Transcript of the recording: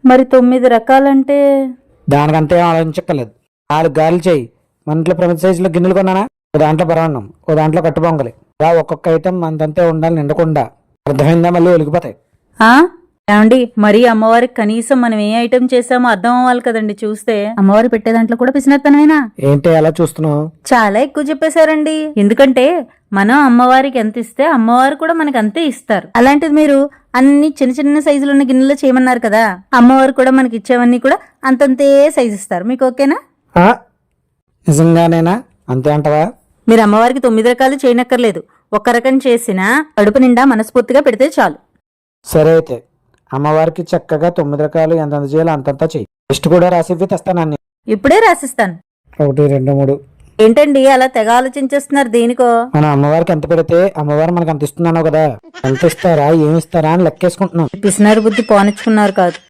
మరి 9 రకాలంటే దానికంతే ఆలోచించక్కర్లేదు. 4 గారెలు చేయి. మన ఇంట్లో ప్రమిద సైజులో గిన్నెలు కొన్నానా? ఓ దాంట్లో పరమాన్నం, ఓ దాంట్లో కట్టు పొంగలి. అలా ఒక్కొక్క ఐటెం అంతంతే ఉండాలి, నిండకుండా. అర్థమైందా? మళ్ళీ ఒలిగిపోతాయి. ఆ ఏమండి, మరి అమ్మవారికి కనీసం మనం ఏ ఐటెం చేసామో అర్థం అవ్వాలి కదండి. చూస్తే అమ్మవారు పెట్టే దాంట్లో కూడా పిసినత్తనమేనా? ఏంటి అలా చూస్తున్నావు? చాలా ఎక్కువ చెప్పేశారండి. ఎందుకంటే మనం అమ్మవారికి ఎంత ఇస్తే అమ్మవారు కూడా మనకి అంతే ఇస్తారు. అలాంటిది మీరు అన్ని చిన్న చిన్న సైజులు ఉన్న గిన్నెలో చేయమన్నారు కదా. అమ్మవారు కూడా మనకి ఇచ్చేవన్నీ కూడా అంతంతే సైజు ఇస్తారు. మీకు ఓకేనా? నిజంగానేనా? అంతే అంటవా? మీరు అమ్మవారికి 9 రకాలు చేయనక్కర్లేదు. ఒక్క రకం చేసినా కడుపు నిండా మనస్ఫూర్తిగా పెడితే చాలు. సరే అయితే అమ్మవారికి చక్కగా 9 రకాలు ఎంతెంత చేయాలో అంతంతా చెయ్యి. లిస్ట్ కూడా రాసివ్వి, తెస్తాను. ఇప్పుడే రాసిస్తాను. 1, 2, 3. ఏంటండి అలా తెగ ఆలోచించేస్తున్నారు దేనికో? మనం అమ్మవారికి ఎంత పెడితే అమ్మవారు మనకు అంత ఇస్తున్నావు కదా, ఎంత ఇస్తారా ఏమి ఇస్తారా అని లెక్కేసుకుంటున్నాం. పిసినారు బుద్ధి పోనిచ్చుకున్నారు కాదు.